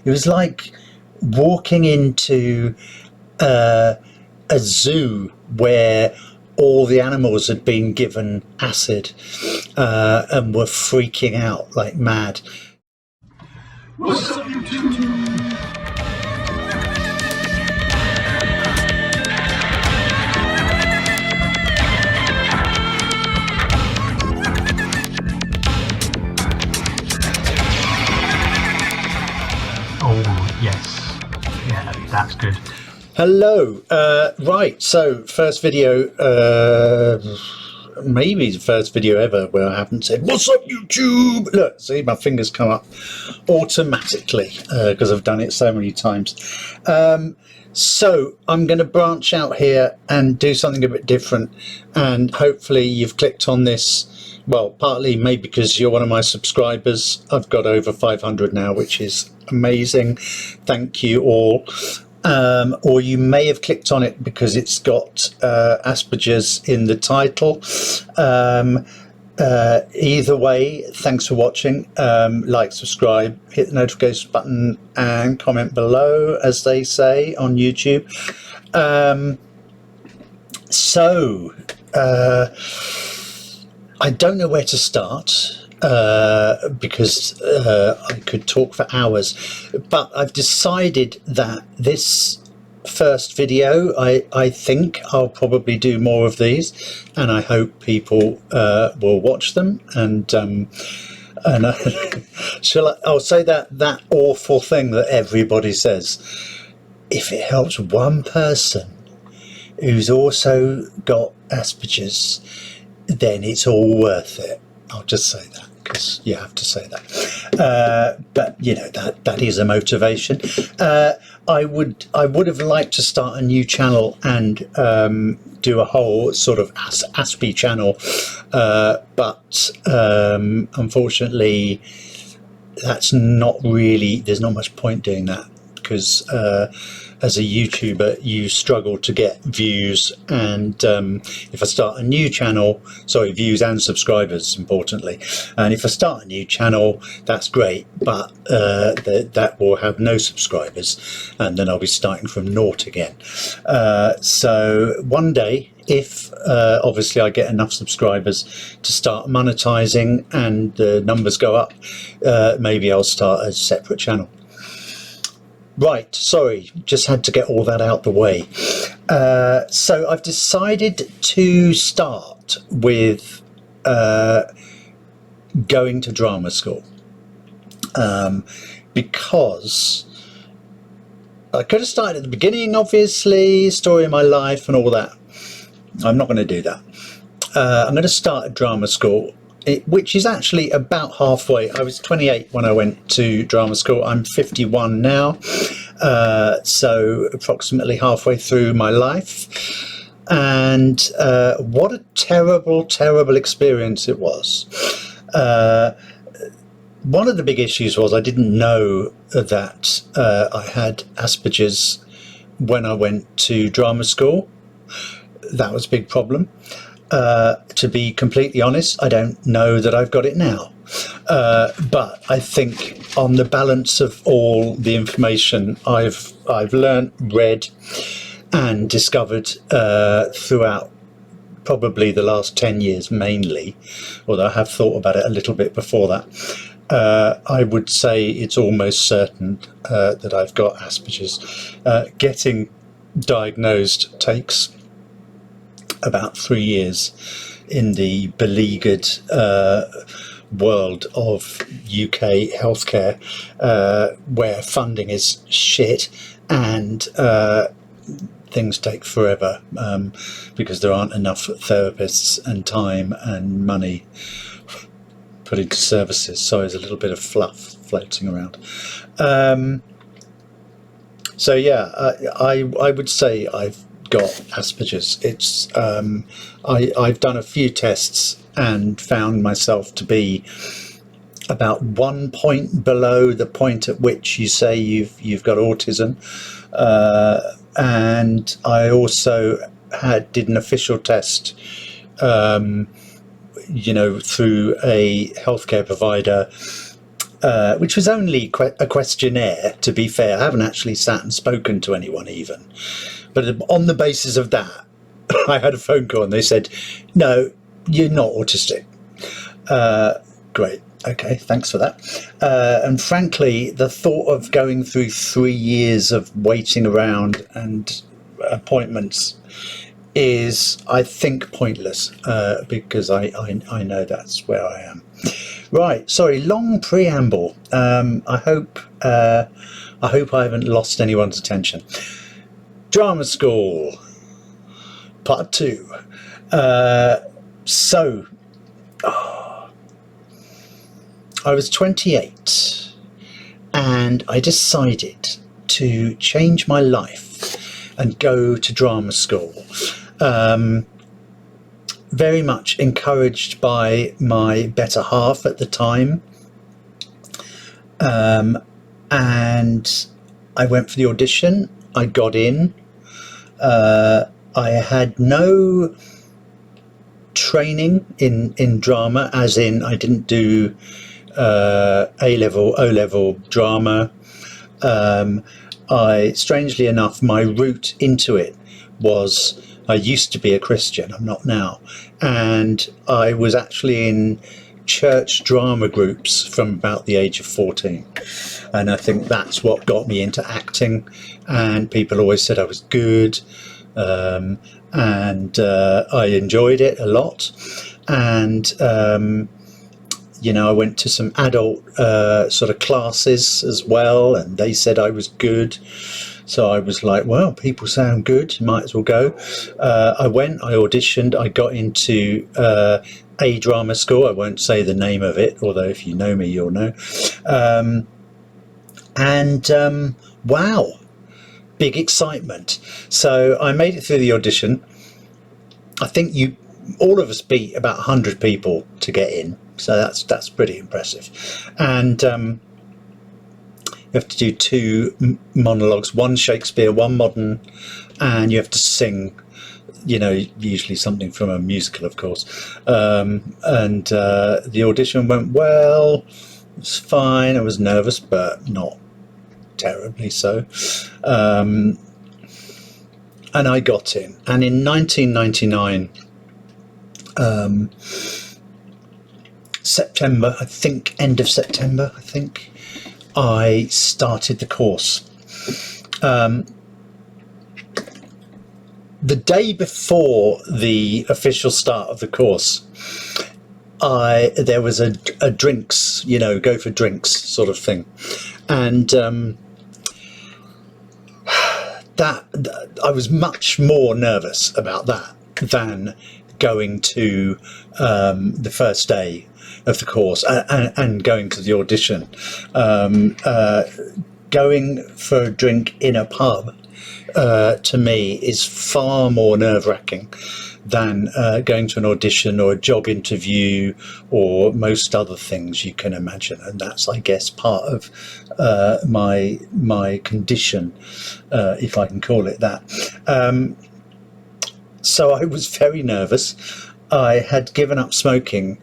It was like walking into a zoo where all the animals had been given acid and were freaking out like mad. What's up, YouTube? Oh, yes. Yeah, that's good. Hello. Right, so first video, maybe the first video ever where I haven't said, "What's up, YouTube?" Look, see, my fingers come up automatically because I've done it so many times. So I'm going to branch out here and do something a bit different, and hopefully you've clicked on this. Well, partly maybe because you're one of my subscribers. I've got over 500 now, which is amazing. Thank you all. Or you may have clicked on it because it's got Aspergers in the title. Either way, thanks for watching. Like, subscribe, hit the notification button and comment below, as they say on YouTube. I don't know where to start because I could talk for hours, but I've decided that this first video, I think I'll probably do more of these, and I hope people will watch them. And I'll say that awful thing that everybody says: if it helps one person who's also got Asperger's, then it's all worth it. I'll just say that because you have to say that. But you know, that is a motivation. I would have liked to start a new channel and do a whole sort of Aspie channel, but unfortunately, that's not really. There's not much point doing that because as a YouTuber, you struggle to get views, and if I start a new channel, views and subscribers, importantly, and if I start a new channel, that's great, but that will have no subscribers, and then I'll be starting from naught again. So one day, if obviously I get enough subscribers to start monetizing and the numbers go up, maybe I'll start a separate channel. Right, sorry, just had to get all that out the way. So I've decided to start with going to drama school, because I could have started at the beginning, obviously, story of my life and all that. I'm not going to do that. I'm going to start at drama school, which is actually about halfway. I was 28 when I went to drama school. I'm 51 now, so approximately halfway through my life. And what a terrible, terrible experience it was. One of the big issues was I didn't know that I had Asperger's when I went to drama school. That was a big problem. To be completely honest, I don't know that I've got it now. But I think on the balance of all the information I've learned, read and discovered throughout probably the last 10 years mainly, although I have thought about it a little bit before that, I would say it's almost certain that I've got Asperger's. Getting diagnosed takes about 3 years in the beleaguered world of UK healthcare, where funding is shit and things take forever because there aren't enough therapists and time and money put into services. So there's a little bit of fluff floating around. So yeah, I would say I've got Asperger's. It's I've done a few tests and found myself to be about 1 point below the point at which you say you've got autism, and I also did an official test, you know, through a healthcare provider which was only a questionnaire, to be fair. I haven't actually sat and spoken to anyone even. But on the basis of that, I had a phone call and they said, no, you're not autistic. Great. Okay, thanks for that. And frankly, the thought of going through 3 years of waiting around and appointments is, I think, pointless, because I know that's where I am. Right, sorry, long preamble. I hope I haven't lost anyone's attention. Drama school, part 2. So, I was 28 and I decided to change my life and go to drama school. Very much encouraged by my better half at the time. And I went for the audition. I got in. I had no training in drama, as in I didn't do A-level, O-level drama. Strangely enough, my route into it was, I used to be a Christian, I'm not now, and I was actually in church drama groups from about the age of 14, and I think that's what got me into acting, and people always said I was good, and I enjoyed it a lot. And I went to some adult sort of classes as well, and they said I was good. So I was like, well, people sound good, might as well go. I went, I auditioned, I got into a drama school. I won't say the name of it, although if you know me, you'll know. Wow, big excitement. So I made it through the audition. I think all of us beat about 100 people to get in. So that's pretty impressive. And you have to do 2 monologues, one Shakespeare, one modern, and you have to sing, usually something from a musical, of course. The audition went well. It was fine. I was nervous, but not terribly so. And I got in. And in 1999, September, I think, end of September, I think, I started the course. The day before the official start of the course, there was a drinks, go for drinks sort of thing. And that I was much more nervous about that than going to the first day of the course and going to the audition. Going for a drink in a pub to me is far more nerve-wracking than going to an audition or a job interview or most other things you can imagine. And that's, I guess, part of my condition, if I can call it that. So I was very nervous. I had given up smoking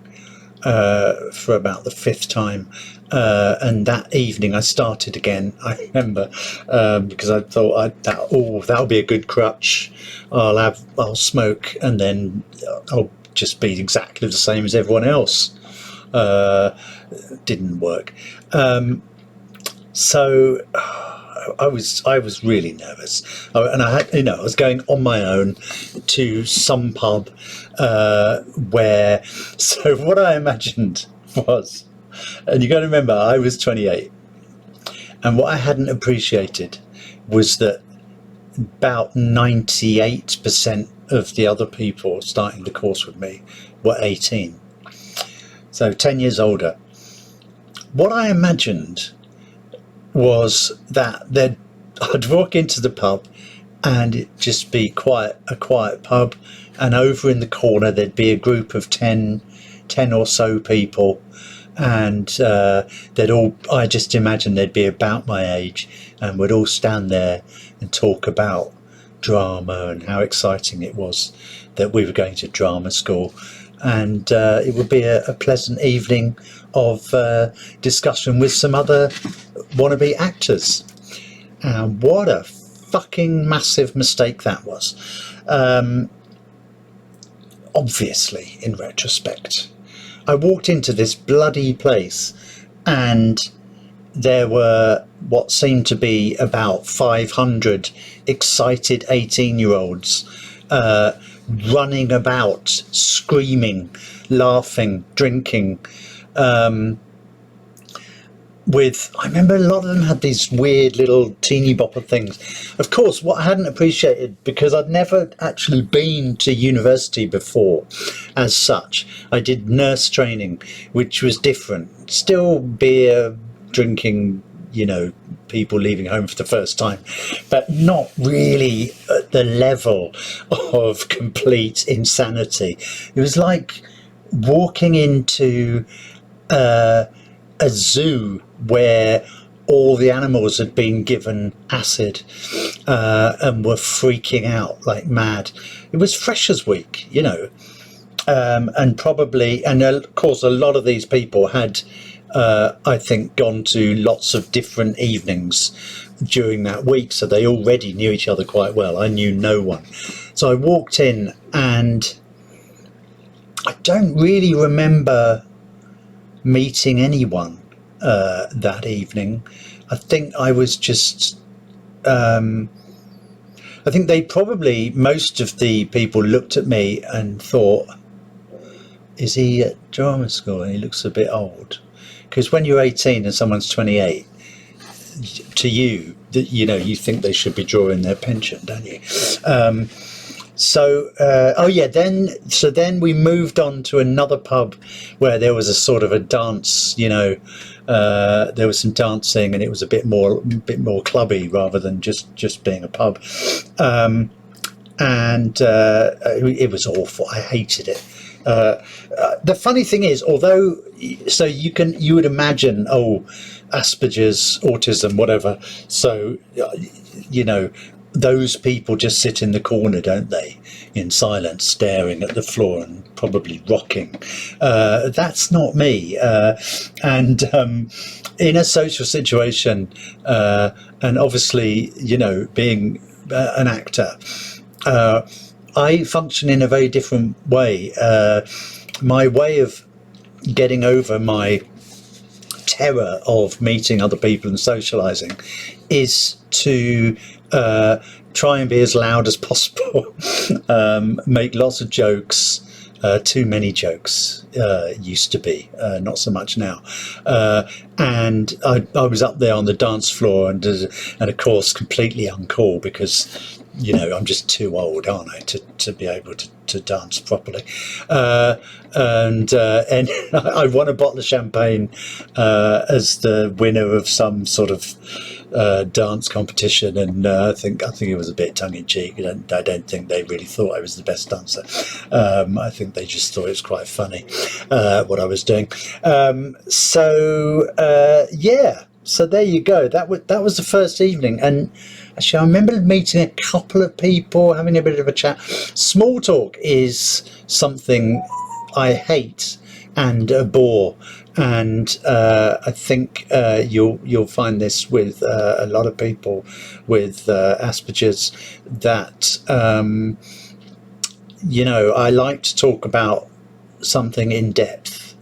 for about the 5th time, and that evening I started again, I remember, because I thought that'll be a good crutch. I'll smoke and then I'll just be exactly the same as everyone else. Didn't work. So I was really nervous, and I had, I was going on my own to some pub where. So what I imagined was, and you got to remember, I was 28, and what I hadn't appreciated was that about 98% of the other people starting the course with me were 18, so 10 years older. What I imagined was that I'd walk into the pub and it'd just be a quiet pub, and over in the corner there'd be a group of 10 or so people, and I just imagined they'd be about my age and would all stand there and talk about drama and how exciting it was that we were going to drama school, and it would be a pleasant evening of discussion with some other wannabe actors. And what a fucking massive mistake that was. Obviously, in retrospect, I walked into this bloody place and there were what seemed to be about 500 excited 18-year-olds running about, screaming, laughing, drinking. I remember a lot of them had these weird little teeny bopper things. Of course, what I hadn't appreciated, because I'd never actually been to university before as such, I did nurse training, which was different. Still beer, drinking, people leaving home for the first time, but not really at the level of complete insanity. It was like walking into a zoo where all the animals had been given acid and were freaking out like mad. It was Freshers' Week, and of course a lot of these people had I think gone to lots of different evenings during that week, so they already knew each other quite well. I knew no one. So I walked in and I don't really remember meeting anyone that evening. I think I was just I think most of the people looked at me and thought, is he at drama school and he looks a bit old? Because when you're 18 and someone's 28, to you, you think they should be drawing their pension, don't you? Then we moved on to another pub where there was a sort of a dance, there was some dancing, and it was a bit more clubby rather than just being a pub. It was awful. I hated it. The funny thing is, you would imagine, Aspergers, autism, whatever. So, those people just sit in the corner, don't they, in silence, staring at the floor and probably rocking. That's not me. In a social situation, and obviously, being an actor, I function in a very different way. My way of getting over my terror of meeting other people and socializing is to try and be as loud as possible, make lots of jokes. Too many jokes used to be, not so much now. And I was up there on the dance floor and of course completely uncool, because I'm just too old, aren't I, to be able to dance properly. And I won a bottle of champagne as the winner of some sort of dance competition, and I think it was a bit tongue-in-cheek. I don't think they really thought I was the best dancer. I think they just thought it was quite funny what I was doing. So there you go. That was the first evening, and actually I remember meeting a couple of people, having a bit of a chat. Small talk is something I hate and abhor, and I think you'll find this with a lot of people with Asperger's, that I like to talk about something in depth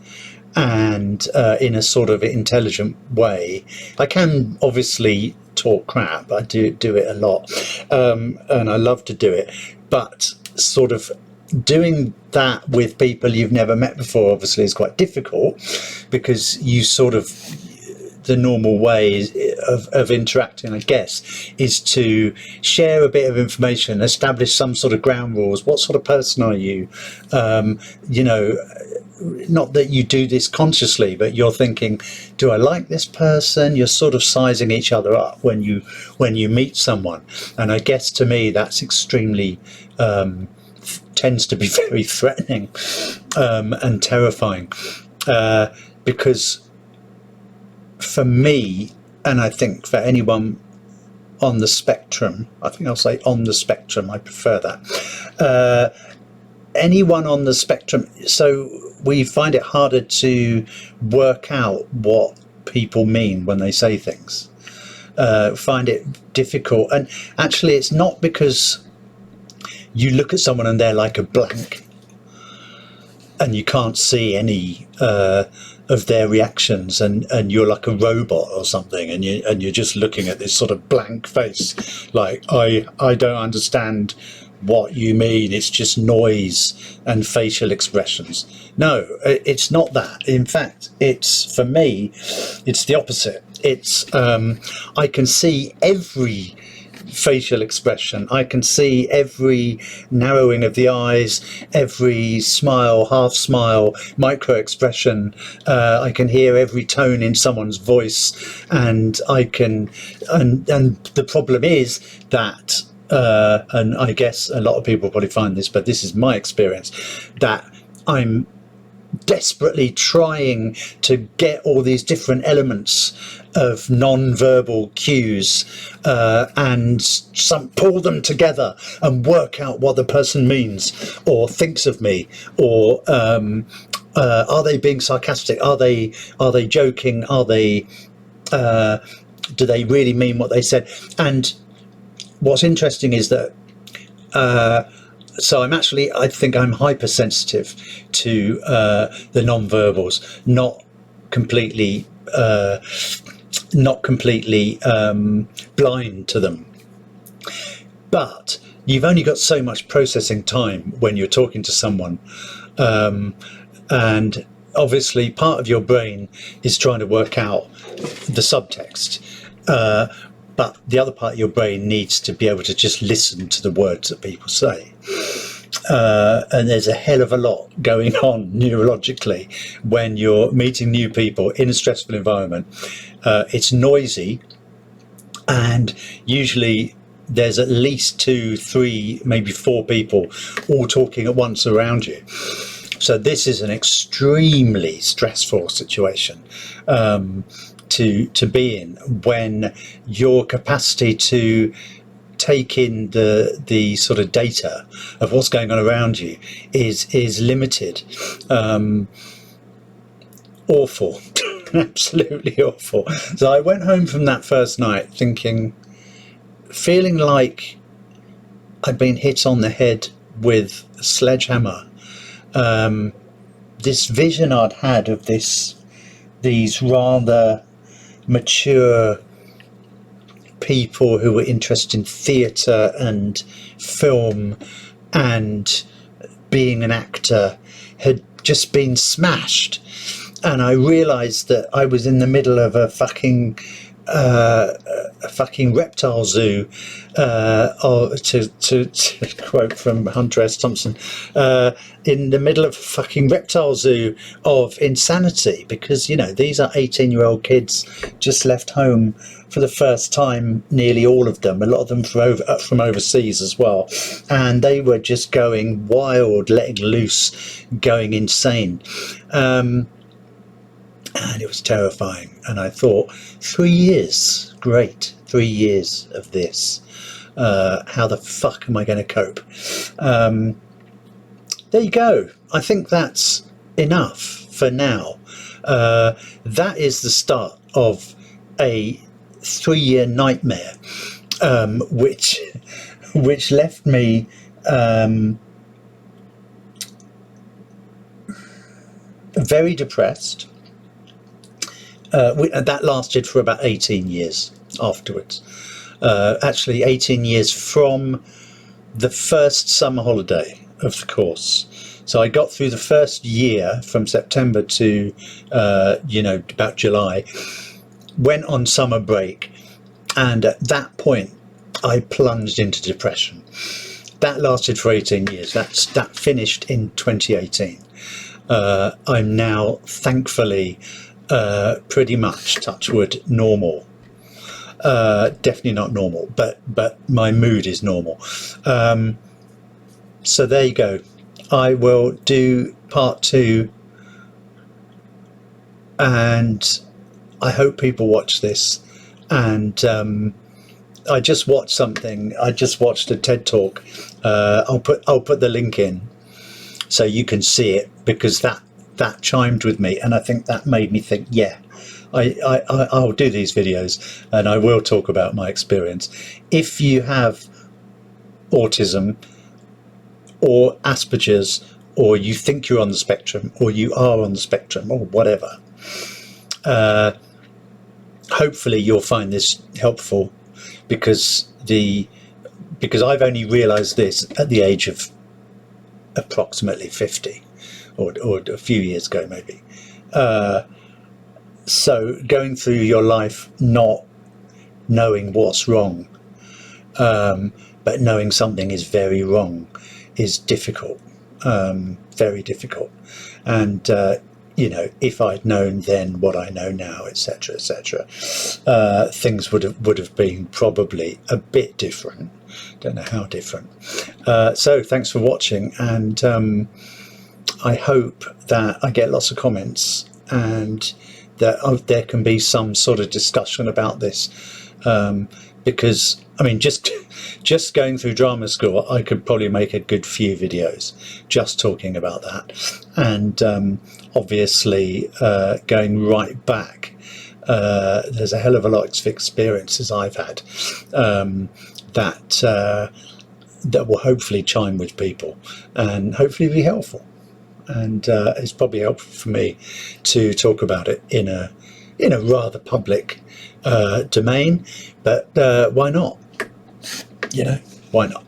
and in a sort of intelligent way. I can obviously talk crap. I do it a lot, and I love to do it, but sort of doing that with people you've never met before obviously is quite difficult, because you sort of, the normal way of interacting, I guess, is to share a bit of information, establish some sort of ground rules. What sort of person are you? Not that you do this consciously, but you're thinking, do I like this person? You're sort of sizing each other up when you meet someone. And I guess to me that's extremely tends to be very threatening and terrifying, because for me, and I think for anyone on the spectrum, I think I'll say on the spectrum, I prefer that, anyone on the spectrum. So we find it harder to work out what people mean when they say things. Find it difficult. And actually, it's not because you look at someone and they're like a blank and you can't see any of their reactions, and you're like a robot or something, and you're just looking at this sort of blank face, like I don't understand what you mean. It's just noise and facial expressions. No, it's not that. In fact, it's, for me, it's the opposite. It's I can see every facial expression. I can see every narrowing of the eyes, every smile, half smile, micro expression. I can hear every tone in someone's voice, and I can, and the problem is that, and I guess a lot of people probably find this, but this is my experience, that I'm desperately trying to get all these different elements of non-verbal cues and pull them together and work out what the person means or thinks of me, or are they being sarcastic, are they joking, are they do they really mean what they said? And what's interesting is that so I think I'm hypersensitive to the non-verbals, not completely blind to them. But you've only got so much processing time when you're talking to someone, and obviously part of your brain is trying to work out the subtext, but the other part of your brain needs to be able to just listen to the words that people say. And there's a hell of a lot going on neurologically when you're meeting new people in a stressful environment. It's noisy, and usually there's at least 2, 3, maybe 4 people all talking at once around you. So this is an extremely stressful situation to be in, when your capacity to take in the sort of data of what's going on around you is limited. Awful. Absolutely awful. So I went home from that first night feeling like I'd been hit on the head with a sledgehammer. This vision I'd had of these rather mature people who were interested in theatre and film and being an actor had just been smashed, and I realised that I was in the middle of a fucking reptile zoo, or to quote from Hunter S. Thompson, in the middle of a fucking reptile zoo of insanity, because these are 18-year-old kids just left home for the first time, nearly all of them, a lot of them from overseas as well, and they were just going wild, letting loose, going insane. And it was terrifying. And I thought, 3 years, great, 3 years of this. How the fuck am I going to cope? There you go. I think that's enough for now. That is the start of a 3-year nightmare, which left me very depressed. That lasted for about 18 years afterwards. Actually 18 years from the first summer holiday of the course. So I got through the first year from September to about July, went on summer break, and at that point I plunged into depression. That lasted for 18 years. That finished in 2018. I'm now thankfully pretty much, touch wood, normal. Definitely not normal, but my mood is normal. So there you go. I will do part 2, and I hope people watch this. And I just watched something. I just watched a TED Talk. I'll put the link in. so you can see it, because that chimed with me, and I think that made me think, yeah, I'll do these videos and I will talk about my experience. If you have autism or Asperger's, or you think you're on the spectrum, or you are on the spectrum, or whatever, hopefully you'll find this helpful, because I've only realised this at the age of approximately 50, or a few years ago maybe. So going through your life not knowing what's wrong, but knowing something is very wrong, is difficult, very difficult. And you know, if I'd known then what I know now, etc., etc., things would have been probably a bit different. Don't know how different. So thanks for watching, and I hope that I get lots of comments, and that there can be some sort of discussion about this, because I mean, just going through drama school, I could probably make a good few videos just talking about that. And obviously going right back, there's a hell of a lot of experiences I've had that will hopefully chime with people and hopefully be helpful. And it's probably helpful for me to talk about it in a rather public domain, but why not? You know, why not?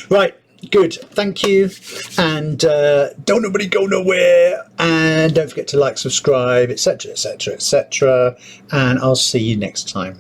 Right, good, thank you, and don't nobody go nowhere, and don't forget to like, subscribe, etc., etc., etc., and I'll see you next time.